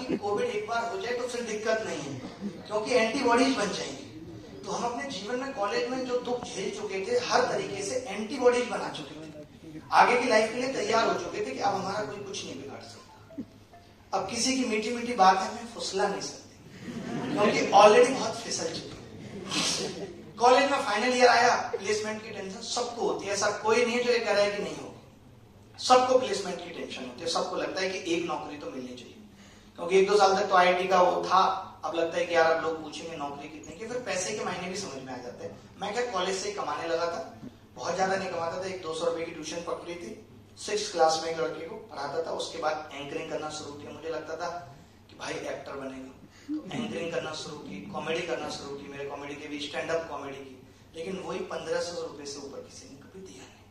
कि कोविड एक बार हो जाए तो फिर दिक्कत नहीं है, क्योंकि एंटीबॉडीज बन जाएंगी। तो हम अपने जीवन में कॉलेज में जो दुख झेल चुके थे, हर तरीके से एंटीबॉडीज बना चुके थे, आगे की लाइफ के लिए तैयार हो चुके थे कि अब हमारा कोई कुछ नहीं बिगाड़ सकता। अब किसी की मीठी मीठी बात है हमें फुसला नहीं सकते, क्योंकि ऑलरेडी बहुत फिसल चुके। कॉलेज में फाइनल ईयर आया, प्लेसमेंट की टेंशन सबको होती है, ऐसा कोई नहीं है जो ये कह रहा है कि नहीं होगी। सबको प्लेसमेंट की टेंशन होती है, सबको लगता है कि एक नौकरी तो मिलनी चाहिए, क्योंकि 1-2 साल तक तो आईआईटी का वो था। अब लगता है कि यार अब लोग पूछेंगे नौकरी कितने की, फिर पैसे के मायने भी समझ में आ जाते हैं। मैं क्या कॉलेज से ही कमाने लगा था, बहुत ज्यादा नहीं कमाता था, 100-200 रुपए की ट्यूशन पकड़ी थी, 6th क्लास में एक लड़के को पढ़ाता था। उसके बाद एंकरिंग करना शुरू किया, मुझे लगता था कि भाई एक्टर बनेगा, तो एंकरिंग करना शुरू की, कॉमेडी करना शुरू की, मेरे कॉमेडी के भी स्टैंड अप कॉमेडी की, लेकिन वही 1500 रुपए से ऊपर किसी ने कभी दिया नहीं।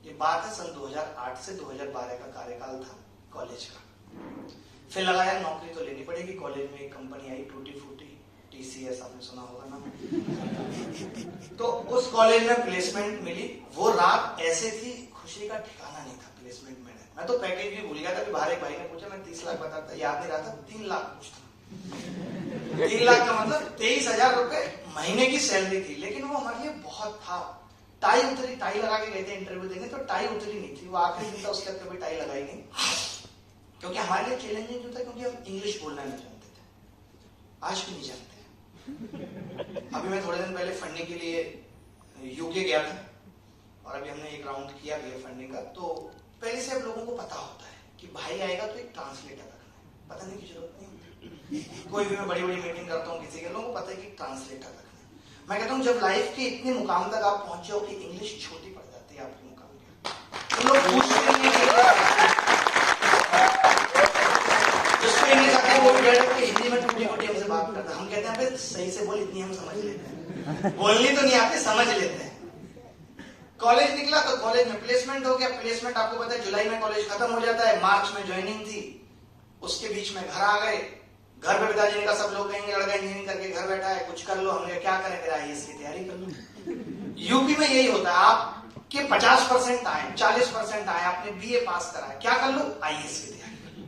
ये बात है सन 2008 से 2012 का कार्यकाल था कॉलेज का। फिर लगा यार नौकरी तो लेनी पड़ेगी। कॉलेज में एक कंपनी आई टूटी फूटी, TCS, आपने सुना होगा ना। तो उस कॉलेज में प्लेसमेंट मिली। वो रात ऐसे थी, खुशी का ठिकाना नहीं था प्लेसमेंट में। मैं तो पैकेज भी भूल गया था कि बाहर एक भाई ने पूछा, मैं 30 लाख बताता, याद नहीं रहा था, 3 लाख पूछता। 3 लाख का मतलब 23,000 रुपए महीने की सैलरी थी, लेकिन वो हमारे लिए बहुत था। टाई उतरी, टाई लगा के गए थे इंटरव्यू देने, तो टाई उतरी नहीं थी, वो आखिरी दिन था, उसके बाद कभी टाई लगाई नहीं, क्योंकि हमारे लिए चैलेंजिंग जो था, क्योंकि हम इंग्लिश बोलना नहीं जानते थे, आज भी नहीं जानते। अभी मैं थोड़े दिन पहले फंडिंग के लिए यूके गया था, और अभी हमने एक राउंड किया भी है फंडिंग का। तो पहले से अब लोगों को पता होता है कि भाई आएगा तो एक ट्रांसलेटर रखना है, पता नहीं की जरूरत नहीं होती। कोई भी मैं बड़ी बड़ी मीटिंग करता हूँ किसी के, लोगों को पता है कि ट्रांसलेटर रखना है। मैं कहता हूँ जब लाइफ के इतने मुकाम तक आप पहुंचे हो कि इंग्लिश छोटी पड़ जाती है आपके मुकाम के, तो लोग पूछते नहीं है जिसको इंग्लिश आती है वो भी बैठ के हिंदी में टूटी फूटी हमसे बात करता है। हम कहते हैं भाई सही से बोल, इतनी हम समझ लेते हैं, बोलनी तो नहीं आती, समझ लेते हैं। कॉलेज निकला तो कॉलेज में प्लेसमेंट हो गया। प्लेसमेंट आपको पता है जुलाई में कॉलेज खत्म हो जाता है, मार्च में ज्वाइनिंग थी, उसके बीच में घर आ गए। घर पे पिताजी ने कहा सब लोग कहेंगे लड़का इंजीनियरिंग करके घर बैठा है, कुछ कर लो। हमने क्या करें, फिर IAS की तैयारी कर लो। यूपी में यही होता है, आपके 50% आए, 40% आए, आपने BA पास करा है, क्या कर लो, IAS की तैयारी कर लो।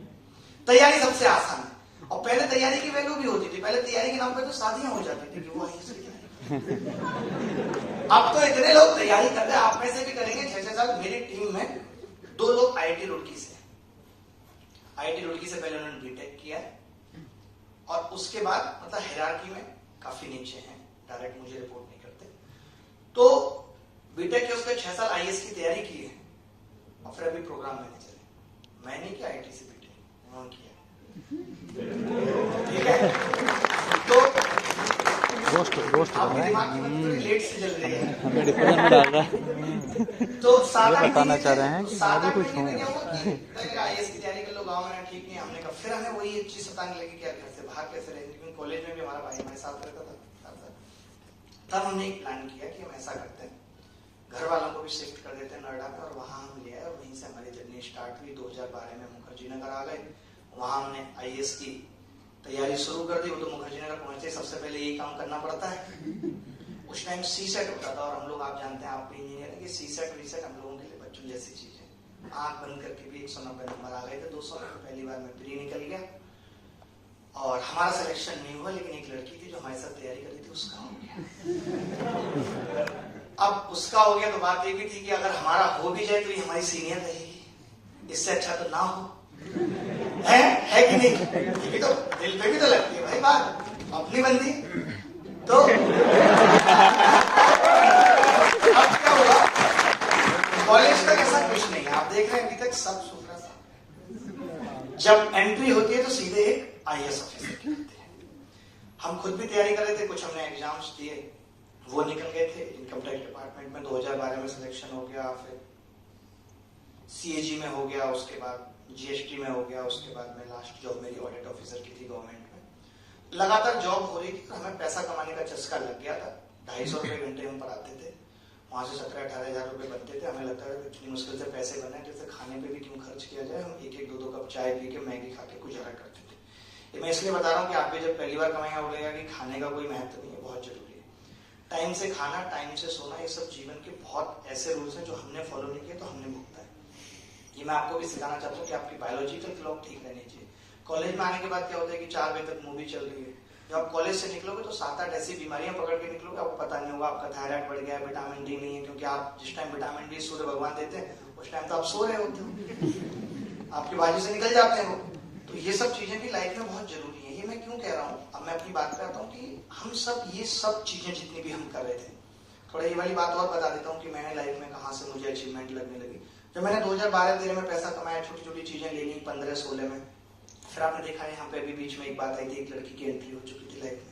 तैयारी सबसे आसान है, और पहले तैयारी की वैल्यू भी होती थी। पहले तैयारी के नाम पे तो शादियां हो जाती थी कि वो IAS की तैयारी। अब तो इतने लोग तैयारी कर रहे हैं, आप में से भी करेंगे 6-6 साल। मेरी टीम में 2 लोग IIT रुड़की से, IIT रुड़की से पहले उन्होंने बीटेक किया है, और उसके बाद मतलब हायरार्की में काफी नीचे हैं, डायरेक्ट मुझे रिपोर्ट नहीं करते। तो बीटेक के उसके 6 साल IAS की तैयारी की है, और फिर अभी प्रोग्राम मैनेजर है। मैंने किया IIT से बीटेक, उन्होंने किया, ठीक है। तो आपके दिमाग की मतलब लेट से चल रही है, हमें डिप्रेशन में डाल रहा है। तो सारा बताना चाह रहे हैं कि सारा कुछ क्या हुआ कि IAS की तैयारी कर लो, गाँव में ठीक नहीं। हमने कहा फिर हमें वही एक चीज सताने लगी, क्या घर से बाहर कैसे रहेंगे, क्योंकि कॉलेज में भी हमारा भाई हमारे साथ रहता था। तब हमने एक प्लान किया कि हम ऐसा करते हैं, घर वालों को भी शिफ्ट कर देते हैं नोएडा में, और वहां हम ले आए, और वहीं से हमारी जर्नी स्टार्ट हुई। 2012 में मुखर्जी नगर आ गए, वहां हमने IAS की तैयारी शुरू कर दी। वो तो मुखर्जी नगर पहुंचे सबसे पहले यही काम करना पड़ता है। उस टाइम CSET होता था, और हम लोग, आप जानते हैं, आप भी इंजीनियर है, कि CSET वीसेट हम लोगों के लिए बच्चों जैसी चीज है। आंख बंद करके भी 190 नंबर आ गए थे। 200 में पहली बार में प्री निकल गया, और हमारा सिलेक्शन नहीं हुआ, लेकिन एक लड़की थी जो हमारे साथ तैयारी कर रही थी, उसका हो गया। अब उसका हो गया तो बात ये भी थी कि अगर हमारा हो भी जाए तो ये हमारी सीनियर रहेगी, इससे अच्छा तो ना हो, है कि नहीं? ये तो दिल पे भी तो लगती है भाई बात, अपनी बंदी। तो अब क्या हुआ, कॉलेज तक ऐसा कुछ नहीं है, आप देख रहे हैं अभी तक सब सुथरा सा। जब एंट्री होती है तो सीधे एक IAS ऑफिसर की होती है। हम खुद भी तैयारी कर रहे थे, कुछ हमने एग्जाम्स दिए, वो निकल गए थे। इनकम टैक्स डिपार्टमेंट में 2012 में सिलेक्शन हो गया, फिर CAG में हो गया, उसके बाद GST में हो गया, उसके बाद में लास्ट जॉब मेरी ऑडिट ऑफिसर की थी गवर्नमेंट में। लगातार जॉब हो रही थी, तो हमें पैसा कमाने का चस्का लग गया था। 250 रुपए घंटे हम पढ़ाते थे, वहां से 17-18 हजार रुपए बनते थे। हमें लगता है इतनी मुश्किल से पैसे बने, जैसे खाने पे भी क्यों खर्च किया जाए, हम 1-1, 2-2 कप चाय पी के मैगी खा के गुजारा करते थे। ये मैं इसलिए बता रहा हूँ कि आप भी जब पहली बार कमाएंगे बोलेगा कि खाने का कोई महत्व नहीं है, बहुत जरूरी है। टाइम से खाना, टाइम से सोना, ये सब जीवन के बहुत ऐसे रूल्स हैं जो हमने फॉलो नहीं किए तो हमने भुगता है। ये मैं आपको भी सिखाना चाहता हूँ कि आपकी बायोलॉजिकल क्लॉक ठीक रहनी चाहिए। कॉलेज में आने के बाद क्या होता है कि 4 बजे तक मूवी चल रही है। जब आप कॉलेज से निकलोगे तो 7-8 ऐसी बीमारियां पकड़ के निकलोगे, आपको पता नहीं होगा आपका थायराइड बढ़ गया है, विटामिन डी नहीं है, क्योंकि आप जिस टाइम विटामिन डी सूर्य भगवान देते हैं उस टाइम तो आप सो रहे होते हो, आपकी बाजू से निकल जाते हैं वो। तो ये सब चीजें भी लाइफ में बहुत जरूरी है। ये मैं क्यों कह रहा हूँ, अब मैं अपनी बात पे आता हूँ कि हम सब ये सब चीजें जितनी भी हम कर रहे थे, थोड़ा ये वाली बात और बता देता हूँ कि मैंने लाइफ में कहाँ से मुझे अचीवमेंट लगने लगी। जब मैंने 2012-13 में पैसा कमाया, छोटी छोटी चीजें ले ली, 15-16 में, फिर आपने देखा यहाँ पे अभी बीच में एक बात आई थी, एक लड़की की एंट्री हो चुकी थी लाइफ में।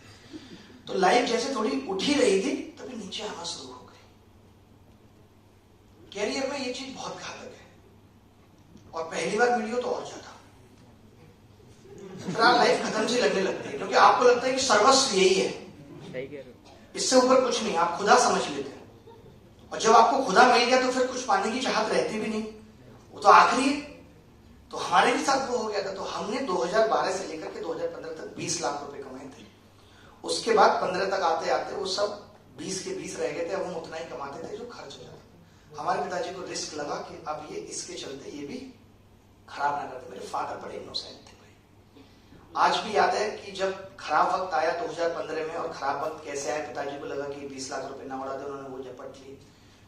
तो लाइफ जैसे थोड़ी उठ ही रही थी तभी नीचे आना शुरू हो गई। कैरियर में ये चीज बहुत घातक है, और पहली बार मिली हो तो और ज्यादा। फिर लाइफ खत्म सी लगने लगती है, क्योंकि आपको लगता है कि सर्वस्व यही है, इससे ऊपर कुछ नहीं, आप खुदा समझ लेते हैं। और जब आपको खुदा मिल गया तो फिर कुछ पाने की चाहत रहती भी नहीं, वो तो आखिरी है। तो हमारे भी साथ वो हो गया था। तो हमने 2012 से लेकर के 2015 तक 20 लाख रुपए कमाए थे। उसके बाद 15 तक आते आते वो सब 20 के 20 रह गए थे। अब हम उतना ही कमाते थे जो खर्च हो जाता। हमारे पिताजी को रिस्क लगा कि अब ये इसके चलते ये भी खराब ना करते। मेरे फादर बड़े इनोसेंट थे भाई। आज भी याद है कि जब खराब वक्त आया 2015 में, और खराब वक्त कैसे आया, पिताजी को लगा कि 20 लाख रुपए ना उड़ा दे, उन्होंने वो झपट लिए,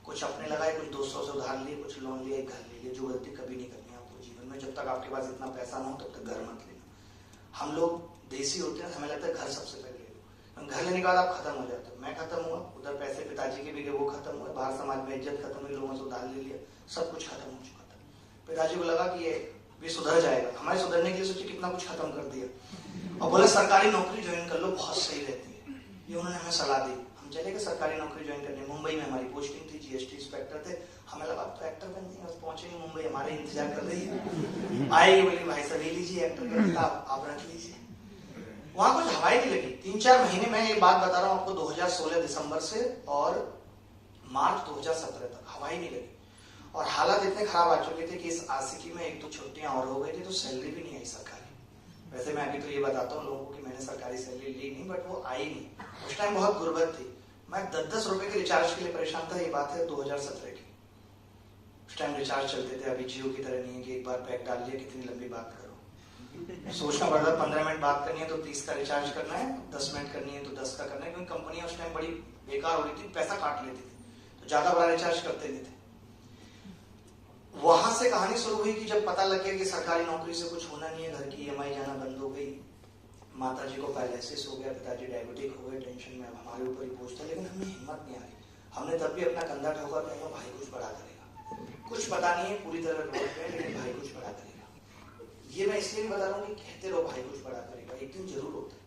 कुछ अपने लगाए, कुछ दोस्तों से उधार लिए, कुछ लोन लिए, एक घर ले लिए। जो गलती कभी नहीं करनी आपको जीवन में, जब तक आपके पास इतना पैसा ना हो तब तक घर मत लेना। हम लोग देसी होते हैं, हमें लगता है घर सबसे पहले ले लो, घर लेने के बाद आप खत्म हो जाते हो। मैं खत्म हुआ, उधर पैसे पिताजी के भी गए, वो खत्म हुए, बाहर समाज में इज्जत खत्म हुई, लोगों से उधार ले लिया, सब कुछ खत्म हो चुका था। पिताजी को लगा कि ये भी सुधर जाएगा। हमारे सुधरने के लिए सोचे कितना कुछ खत्म कर दिया, और बोले सरकारी नौकरी ज्वाइन कर लो, बहुत सही रहती है। ये उन्होंने हमें सलाह दी। हम चले गए सरकारी नौकरी ज्वाइन करने। मुंबई में हमारी पोस्टिंग थी, जीएसटी इंस्पेक्टर थे। हमें लगा तो एक्टर बन जाएंगे, बस पहुंचेंगे मुंबई, हमारे इंतजार कर रही है। आएगी, बोली भाई साहब ले लीजिए एक्टर का किताब, आप रख लीजिए। वहां कुछ हवाई नहीं लगी। 3-4 महीने में, ये बात बता रहा हूँ आपको, 2016 दिसंबर से और मार्च 2017 तक हवाई नहीं लगी। और हालात इतने खराब आ चुके थे कि इस आशिकी में 1-2 छुट्टियां और हो गई थी, तो सैलरी भी नहीं आई सरकारी। वैसे मैं अभी तो ये बताता हूँ लोगों को कि मैंने सरकारी सैलरी ली नहीं, बट वो आई नहीं। उस टाइम बहुत गुर्बत थी। मैं 10-10 रुपए के रिचार्ज के लिए परेशान था। ये बात है 2017 की। उस टाइम रिचार्ज चलते थे, अभी जियो की तरह नहीं है कि एक बार पैक डाल लिया, कितनी लंबी बात करो। सोचना पड़ता है 15 मिनट बात करनी है तो 30 का रिचार्ज करना है, 10 मिनट करनी है तो 10 का करना है, क्योंकि कंपनियां उस टाइम बड़ी बेकार हो रही थी, पैसा काट लेती थी, तो ज्यादा बड़ा रिचार्ज करते नहीं थे। वहां से कहानी शुरू हुई कि जब पता लग गया कि सरकारी नौकरी से कुछ होना नहीं है, घर की EMI जाना बंद हो गई, माताजी को पैरालिसिस हो गया, पिताजी डायबिटिक हो गए, टेंशन में अब हमारे ऊपर ही बोझ था। लेकिन हमें हिम्मत नहीं आ रही। हमने तब भी अपना कंधा ठोका, कहा भाई कुछ बड़ा करेगा। कुछ पता नहीं है पूरी तरह ग्रोथ में, लेकिन भाई कुछ बड़ा करेगा। ये मैं इसलिए भी बता रहा हूँ कि कहते रहो भाई कुछ बड़ा करेगा, एक दिन जरूर होता है।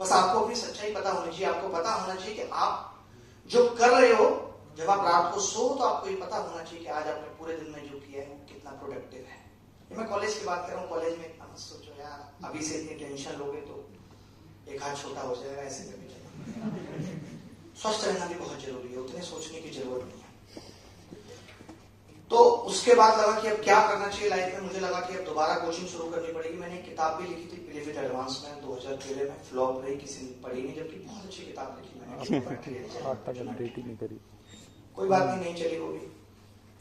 बस आपको अपनी सच्चाई पता होनी चाहिए। आपको पता होना चाहिए कि आप जो कर रहे हो, जब आप रात को सो तो आपको ये पता होना चाहिए कि आज आपने पूरे दिन में जो किया है वो कितना प्रोडक्टिव है। ये मैं कॉलेज की बात कर रहा हूँ। कॉलेज में इतना मत सोचो यार, अभी से इतनी टेंशन लोगे तो एक हाथ छोटा हो जाएगा, ऐसे कभी चलेगा। स्वस्थ रहना भी बहुत जरूरी है, उतने सोचने की जरूरत नहीं है। तो उसके बाद लगा कि अब क्या करना चाहिए लाइफ में। मुझे लगा कि अब दोबारा कोचिंग शुरू करनी पड़ेगी। मैंने एक किताब भी लिखी थी बिलीव इट एडवांस में, 2013 में, फ्लॉप रही, किसी ने पढ़ी नहीं, जबकि बहुत अच्छी किताब लिखी मैंने। कोई बात नहीं चली वो भी।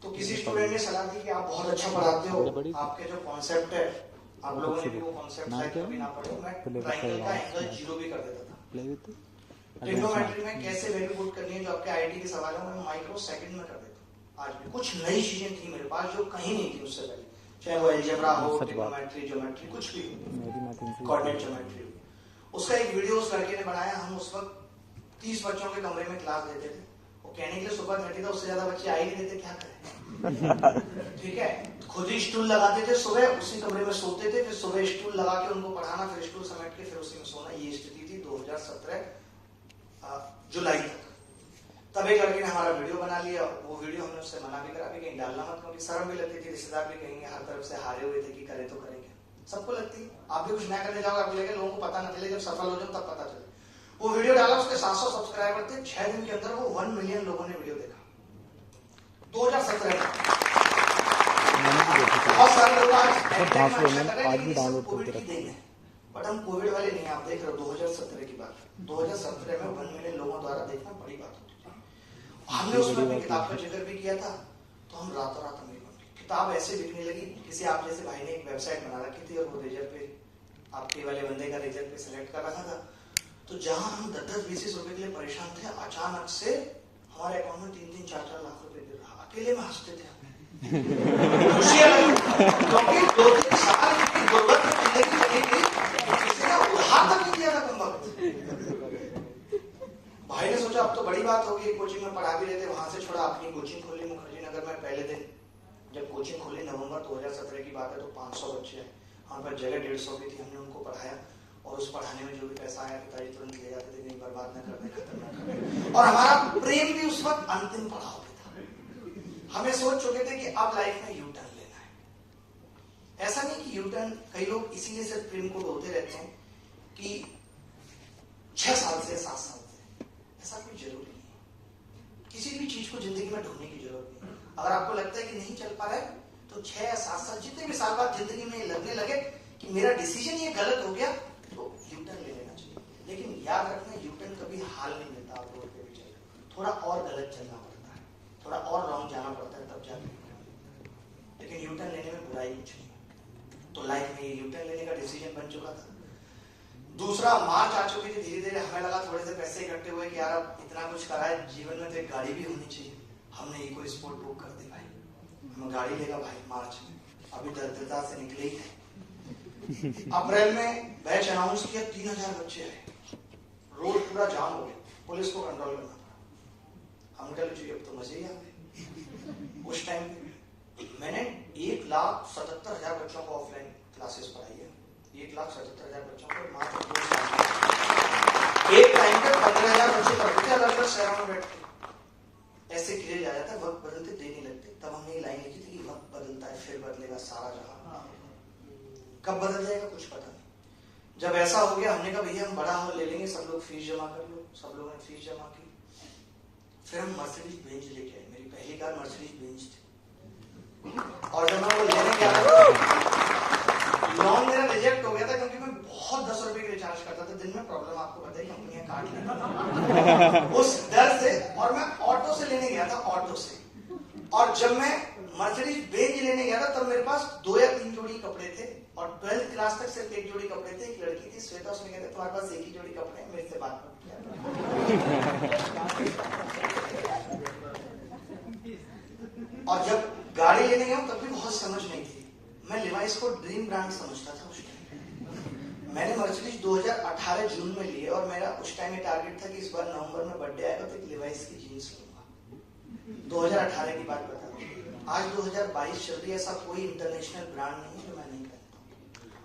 तो किसी स्टूडेंट ने सलाह दी कि आप बहुत अच्छा पढ़ाते हो, आपके जो कॉन्सेप्ट है, आप लोगों ने भी वो कॉन्सेप्ट शायद कभी ना पढ़े। मैं ट्रायंगल का एंगल 0 भी कर देता था। ट्रिग्नोमेट्री में कैसे वैल्यू पुट करनी है, जो आपके आईटी के सवाल है, मैं माइक्रो सेकंड में कर देता हूँ। आज भी कुछ नई चीजें थी मेरे पास जो कहीं नहीं थी उससे पहले, चाहे वो अलजेब्रा हो, ट्रिग्नोमेट्री, ज्योमेट्री, कुछ भी हो, कोऑर्डिनेट ज्योमेट्री हो। उसका एक वीडियो उस लड़के ने बनाया। हम उस वक्त 30 बच्चों के कमरे में क्लास देते थे। वो कहने के लिए सुबह 30 था, उससे ज्यादा बच्चे आ ही नहीं देते, क्या करें। ठीक है, खुद ही स्टूल लगाते थे, सुबह उसी कमरे में सोते थे, फिर सुबह स्टूल लगा के उनको पढ़ाना, फिर स्टूल समेट के फिर उसी में सोना। ये स्थिति थी 2017 जुलाई तक। तब एक लड़के ने हमारा वीडियो बना लिया। वो वीडियो हमने उससे मना भी करा भी कहीं डालना मत, क्योंकि शर्म भी लगती थी, रिश्तेदार भी कहेंगे, हर तरफ से हारे हुए थे कि करे तो करेंगे, सबको लगती है। आप भी कुछ नया करने जाओगे, आपको लगेगा लोगों को पता न चले, जब सफल हो जाओ तब पता चले। वो वीडियो डाला, उसके 700 सब्सक्राइबर थे। 6 दिन के अंदर वो 1 मिलियन लोगों ने वीडियो देखा 2017 में। बहुत सारे लोग आज भी डाउनलोड करते रहते हैं, बट हम कोविड वाले नहीं। आप देख रहे हो 2017 की बात, 2017 में 1 मिलियन लोगों द्वारा देखना बड़ी बात होती थी। हमने उसमें अपनी किताब का जिक्र भी किया था, तो हम रातों रात अमीर बन गए। किताब ऐसे बिकने लगी। किसी आप जैसे भाई ने एक वेबसाइट बना रखी थी और वो रेजर पे आपके वाले बंदे का रिजल्ट पे सिलेक्ट कर रखा था। तो जहां हम 10-20 रुपए के लिए परेशान थे, अचानक से हमारे अकाउंट में 3-3, 4-4 लाख रुपए गिर रहा। अकेले में हंसते थे खुशियां लगी, क्योंकि 2-3 साल की गुर्बत में जिंदगी लगी थी, किसी ने उधार तक नहीं दिया था कम वक्त। भाई ने सोचा अब तो बड़ी बात होगी, कोचिंग में पढ़ा भी रहे थे, वहां से छोड़ा, अपनी कोचिंग खोली मुखर्जी नगर में। पहले दिन जब कोचिंग खोली नवंबर 2017 की बात है, तो 500 बच्चे हैं हमारे पास, जगह 150 की थी। हमने उनको पढ़ाया और उस पढ़ाने में जो भी पैसा आया पिताजी तुरंत ले जाते थे, नहीं बर्बाद न करने, खत्म न करने। और हमारा प्रेम भी उस वक्त अंतिम पड़ाव पे था। हमें सोच चुके थे कि अब लाइफ में यू टर्न लेना है। ऐसा नहीं कि यू टर्न, कई लोग इसीलिए सिर्फ प्रेम को बोलते रहते हैं कि 6 साल से 7 साल से, ऐसा कोई जरूरी नहीं है। किसी भी चीज को जिंदगी में ढूंढने की जरूरत नहीं। अगर आपको लगता है कि नहीं चल पा रहा है, तो 6 या 7 साल, जितने भी साल बाद जिंदगी में लगने लगे कि मेरा डिसीजन ये गलत हो गया, तो यू टर्न ले लेना चाहिए। लेकिन याद रखना, यू टर्न कभी हाल नहीं मिलता। आप रोड पे भी चल, थोड़ा और गलत चलना पड़ता है, थोड़ा और रॉन्ग जाना पड़ता है, तब जाके। लेकिन यू टर्न लेने में बुराई कुछ नहीं। तो लाइफ में यू टर्न लेने का डिसीजन बन चुका था। दूसरा, मार्च आ चुकी थी, धीरे धीरे हमें लगा थोड़े से पैसे इकट्ठे हुए कि यार अब इतना कुछ करा है जीवन में, तो एक गाड़ी भी होनी चाहिए। हमने इको स्पोर्ट बुक कर दी भाई, हमें गाड़ी लेगा भाई मार्च में। अभी दरिद्रता से निकले ही। अप्रैल में बैच अनाउंस किया, 3000 बच्चे आए, रोड पूरा जाम हो गया, पुलिस को कंट्रोल करना पड़ा। हम कह लो अब तो मजे ही आ गए। उस टाइम मैंने 1,77,000 बच्चों को ऑफलाइन क्लासेस पढ़ाई है। 1,77,000 बच्चों को मात्र 2 साल। एक टाइम पे 15,000 बच्चे पढ़ते थे, अलग अलग शहरों में बैठते। ऐसे क्लियर आ जाता है, वक्त बदलते देर नहीं लगते। तब हमने ये लाइन लिखी थी कि वक्त बदलता है फिर बदलेगा सारा जहां। कब बदल जाएगा कुछ पता नहीं। जब ऐसा हो गया, हमने कहा भैया हम बड़ा हॉल ले लेंगे, सब लोग फीस जमा कर लो। सब लोगों ने फीस जमा की। फिर हम मर्सिडीज बेंज लेके आए। मेरी पहली कार मर्सिडीज बेंज थी। और जब मैं वो लेने गया, लोन मेरा रिजेक्ट हो गया था, क्योंकि मैं बहुत 10 रुपए की रिचार्ज करता था दिन में। प्रॉब्लम आपको पता है, कंपनियां काट लेती उस डर से। और मैं ऑटो से लेने गया था, ऑटो से। और जब मैं मर्सिडीज बेंज लेने गया था, तब मेरे पास 2 या 3 जोड़ी कपड़े थे। और 12th क्लास तक सिर्फ 1 जोड़ी कपड़े थे। एक लड़की थी श्वेता, उसने कहते तुम्हारे पास 1 ही जोड़ी कपड़े हैं, मेरे से बात मत किया। और जब गाड़ी लेने गया तब भी बहुत समझ नहीं थी। मैं लिवाइस को ड्रीम ब्रांड समझता था उस टाइम। मैंने मर्सिडीज 2018 जून में लिए, और मेरा उस टाइम में टारगेट था कि इस बार नवंबर में बर्थडे आएगा तो एक लिवाइस की जीन्स लूंगा। 2018 की बात बता रहा हूँ। आज 2022 चल रही है, ऐसा कोई इंटरनेशनल ब्रांड नहीं है जो मैं नहीं पहनता हूँ।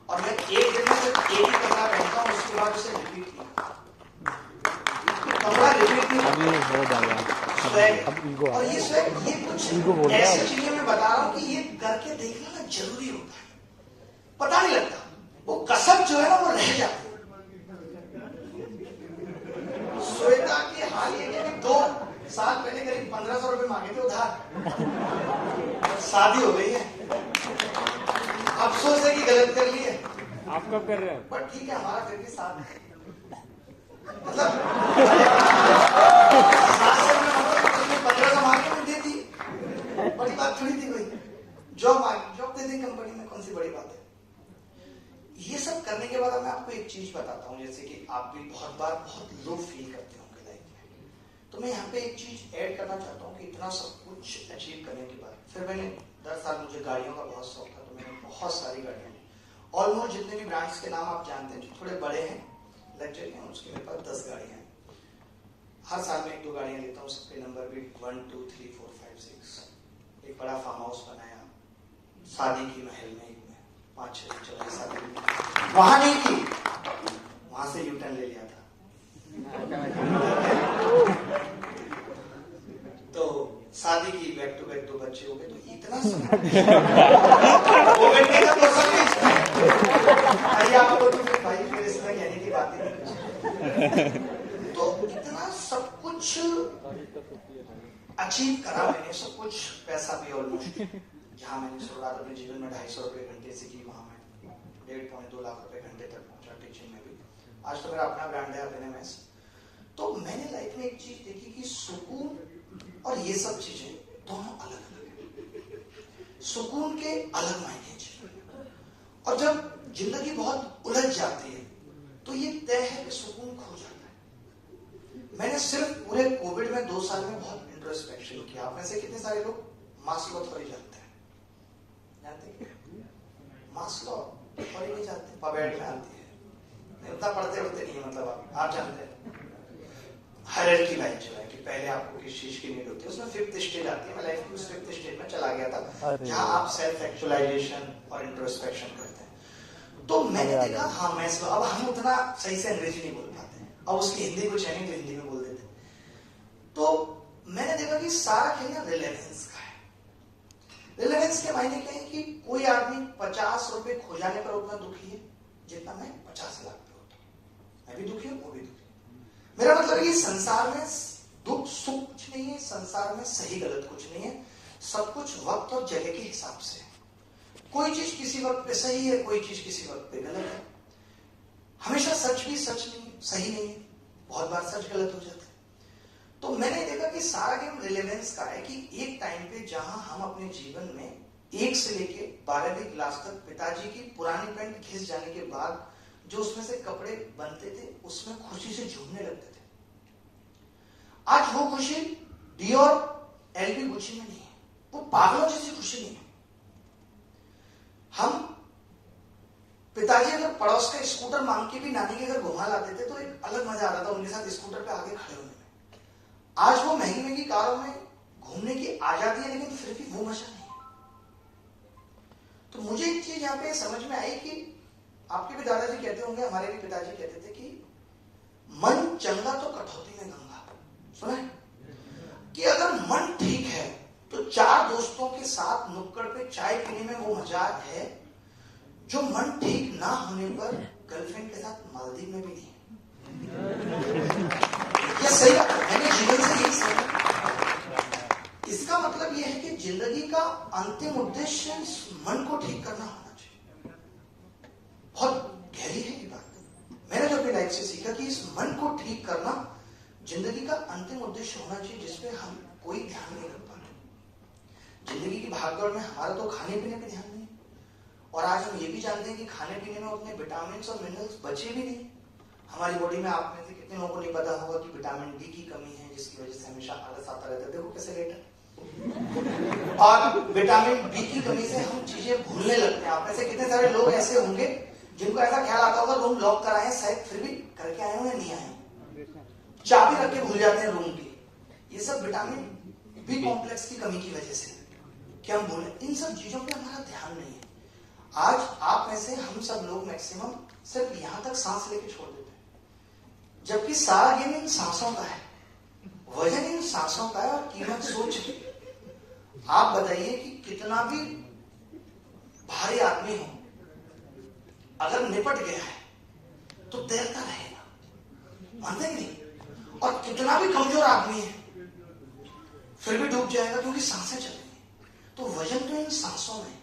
और मैं एक दिन में सिर्फ एक ही कपड़ा पहनता हूँ, उसके बाद उसे रिपीट नहीं करता। कपड़ा रिपीट नहीं करता। और ये स्वैग, ये कुछ ऐसी चीजें मैं बता रहा हूँ कि ये करके देखना ना जरूरी होता है। पता नहीं लगता, वो कसम जो है ना वो रह जाती है। श्वेता की हाल ये कि 2 साल पहले करीब 1500 रुपए मांगे थे उधार। शादी हो गई है, अफसोस है कि गलत कर ली है। आप कब कर रहे हो? पर ठीक है, हमारा फिर भी साथ है। मतलब 1500 मांग के दे दी, बड़ी बात थोड़ी थी कोई। जॉब दे दी कंपनी में, कौन सी बड़ी बात है। ये सब करने के बाद मैं आपको एक चीज बताता हूँ, जैसे कि आप भी बहुत बार बहुत लो फील करते होंगे लाइफ में। तो मैं यहाँ पे एक चीज ऐड करना चाहता हूँ कि इतना सब कुछ अचीव करने के बाद फिर मैंने 10 साल, मुझे गाड़ियों का बहुत शौक था, तो मैंने बहुत सारी गाड़ियां ली। ऑलमोस्ट जितने भी ब्रांड्स के नाम आप जानते हैं, जो थोड़े बड़े हैं, लग्जरी हैं, उसके मेरे पास 10 गाड़ियां हैं। हर साल में 1-2 गाड़ियां लेता हूँ, सबके नंबर भी 1, 2, 3, 4, 5, 6। एक बड़ा फार्म हाउस बनाया, शादी की महल में, 5-6 चली शादी, वहां नहीं की, वहां से यू टर्न ले लिया था। तो शादी की, बैक टू बैक 2 बच्चे हो गए, तो इतना आपको तो भाई फिर इसमें कहने की बात नहीं। तो इतना सब कुछ अचीव करा मैंने, सब कुछ, पैसा भी ऑलमोस्ट, जहां मैंने शुरुआत अपने जीवन में 250 रुपए घंटे से की, वहां मैं 1.5-2 लाख रुपए घंटे तक पहुंचा टीचिंग में भी। आज तो मेरा अपना ब्रांड है एनएमएस। तो मैंने लाइफ में एक चीज देखी कि सुकून और ये सब चीजें दोनों अलग अलग है। सुकून के अलग मायने। और जब जिंदगी बहुत उलझ जाती है तो ये तय है कि सुकून खो जाता है। मैंने सिर्फ पूरे कोविड में 2 साल में बहुत इंट्रोस्पेक्शन किया। आप में से कितने सारे लोग मास्लो थ्योरी जानते हैं? मास्लो थ्योरी नहीं जानते? पबेड में आती है, उतना पढ़ते होते नहीं है, मतलब आप जानते हैं हायरार्की लाइन जो है कि पहले आपको किस चीज की नीड होती है, उसमें 5th स्टेज आती है। मैं लाइफ की उस 5th स्टेज में चला गया था जहां आप सेल्फ एक्चुअलाइजेशन और इंट्रोस्पेक्शन करते हैं। तो मैंने देखा, हाँ मैस्लो, अब हम उतना सही से अंग्रेजी नहीं बोल पाते, अब उसकी हिंदी कुछ है नहीं तो हिंदी में बोल देते। तो मैंने देखा कि सारा खेल ना रिलेवेंस का है। रिलेवेंस के मायने क्या है कि कोई आदमी 50 रुपए खो जाने पर उतना दुखी है जितना मैं 50 लाख पे होता हूं। मैं भी दुखी हूं, वो भी दुखी। मेरा मतलब है कि संसार में दुख सुख कुछ नहीं है, संसार में सही गलत कुछ नहीं है, सब कुछ वक्त और जगह के हिसाब से। कोई चीज किसी वक्त पे सही है, कोई चीज किसी वक्त पे गलत है। हमेशा सच भी सच नहीं, सही नहीं है, बहुत बार सच गलत हो जाता है। तो मैंने देखा कि सारा गेम रिलेवेंस का है कि एक टाइम पे जहां हम अपने जीवन में 1 से लेके 12वीं क्लास तक पिताजी की पुरानी पैंट घिस जाने के बाद जो उसमें से कपड़े बनते थे उसमें खुशी से झूमने लगते थे। आज वो खुशी डियोर एलवी गुची में नहीं है, वो पागलों जैसी खुशी नहीं है। हम पिताजी अगर पड़ोस का स्कूटर मांग के भी नानी के घर घुमा लाते थे तो एक अलग मजा आता था उनके साथ स्कूटर पे आगे खड़े होने में। आज वो महंगी महंगी कारों में घूमने की आजादी है, लेकिन फिर भी वो मजा नहीं है। तो मुझे एक चीज यहाँ पे समझ में आई कि आपके भी दादाजी कहते होंगे, हमारे भी पिताजी कहते थे कि मन चंगा तो कठौती में गंगा। सुना है कि अगर मन ठीक है तो 4 दोस्तों के साथ नुक्कड़ पे चाय पीने में वो मजा है जो मन ठीक ना होने पर गर्लफ्रेंड के साथ मालदीव में भी नहीं है। यह सही बात है, मैंने जीवन से यही समझा। इसका मतलब यह है कि जिंदगी का अंतिम उद्देश्य इस मन को ठीक करना होना चाहिए। बहुत गहरी है ये बात। मैंने जो अपनी लाइफ से सीखा कि इस मन को ठीक करना जिंदगी का अंतिम उद्देश्य होना चाहिए जिसपे हम कोई ध्यान नहीं रख पाते। जिंदगी की भागदौड़ में हमारा तो खाने पीने पे ध्यान नहीं, और आज हम ये भी जानते हैं कि खाने पीने में उतने विटामिन और मिनरल्स बचे भी नहीं। हमारी बॉडी में आप में से कितने लोगों को नहीं पता होगा कि विटामिन डी की कमी है जिसकी वजह से हमेशा आलस आता रहता है। देखो कैसे लेट है। और विटामिन बी की कमी से हम चीजें भूलने लगते हैं। आप में से कितने सारे लोग ऐसे होंगे जिनको ऐसा ख्याल आता होगा रूम लॉक कराए, शायद फिर भी करके आए हो या नहीं आए, चाबी रख के भूल जाते हैं रूम की। ये सब विटामिन बी कॉम्प्लेक्स की कमी की वजह से क्या हम भूलें, इन सब चीजों पे हमारा ध्यान नहीं है। आज आप में से हम सब लोग मैक्सिमम सिर्फ यहां तक सांस लेके छोड़ देते हैं, जबकि सारा गेम इन सांसों का है, वजन इन सांसों का है और कीमत सोच। आप बताइए कि कितना भी भारी आदमी हो, अगर निपट गया है तो तैरता रहेगा, मानते कि नहीं? और कितना भी कमजोर आदमी है फिर भी डूब जाएगा क्योंकि सांसें चलेंगी। तो वजन तो इन सांसों में,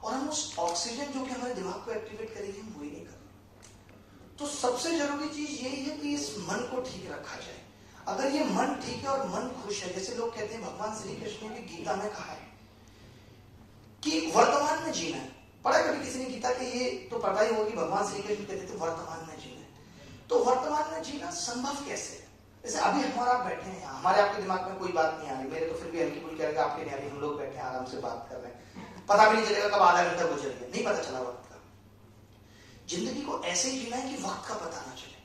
और हम उस ऑक्सीजन जो कि हमारे दिमाग को एक्टिवेट करेगी हम वही नहीं कर रहे। तो सबसे जरूरी चीज यही है कि इस मन को ठीक रखा जाए। अगर ये मन ठीक है और मन खुश है, जैसे लोग कहते हैं, भगवान श्री कृष्ण ने भी गीता में कहा है कि वर्तमान में जीना है। पढ़ा कभी किसी ने गीता के? ये तो पता ही होगा कि भगवान श्री कृष्ण कहते थे वर्तमान में जीना है। तो वर्तमान में जीना संभव कैसे? जैसे अभी हमारा बैठे हैं यहाँ, हमारे आपके दिमाग में कोई बात नहीं आ रही, मेरे तो फिर भी हल्की फुल्की करेगा, आपके नहीं आ रही, हम लोग बैठे हैं आराम से बात कर रहे हैं, पता भी नहीं चलेगा कब आधा घंटा गुजर गया, नहीं पता चला वक्त का। जिंदगी को ऐसे ही जीना है कि वक्त का पता ना चले,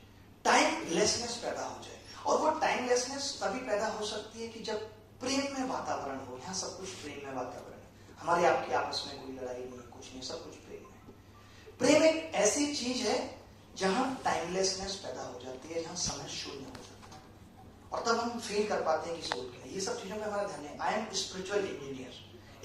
टाइमलेसनेस पैदा हो जाए। और वो टाइमलेसनेस तभी पैदा हो सकती है कि जब प्रेम में वातावरण हो। यहाँ सब कुछ प्रेम में वातावरण है, हमारी आपकी आपस में कोई लड़ाई नहीं, कुछ नहीं, सब कुछ प्रेम है। प्रेम एक ऐसी चीज है जहां टाइमलेसनेस पैदा हो जाती है, जहां समय शून्य हो जाता है, और तब हम फील कर पाते हैं कि सोच क्या है। ये सब चीजों में हमारा ध्यान है। I am spiritual engineer,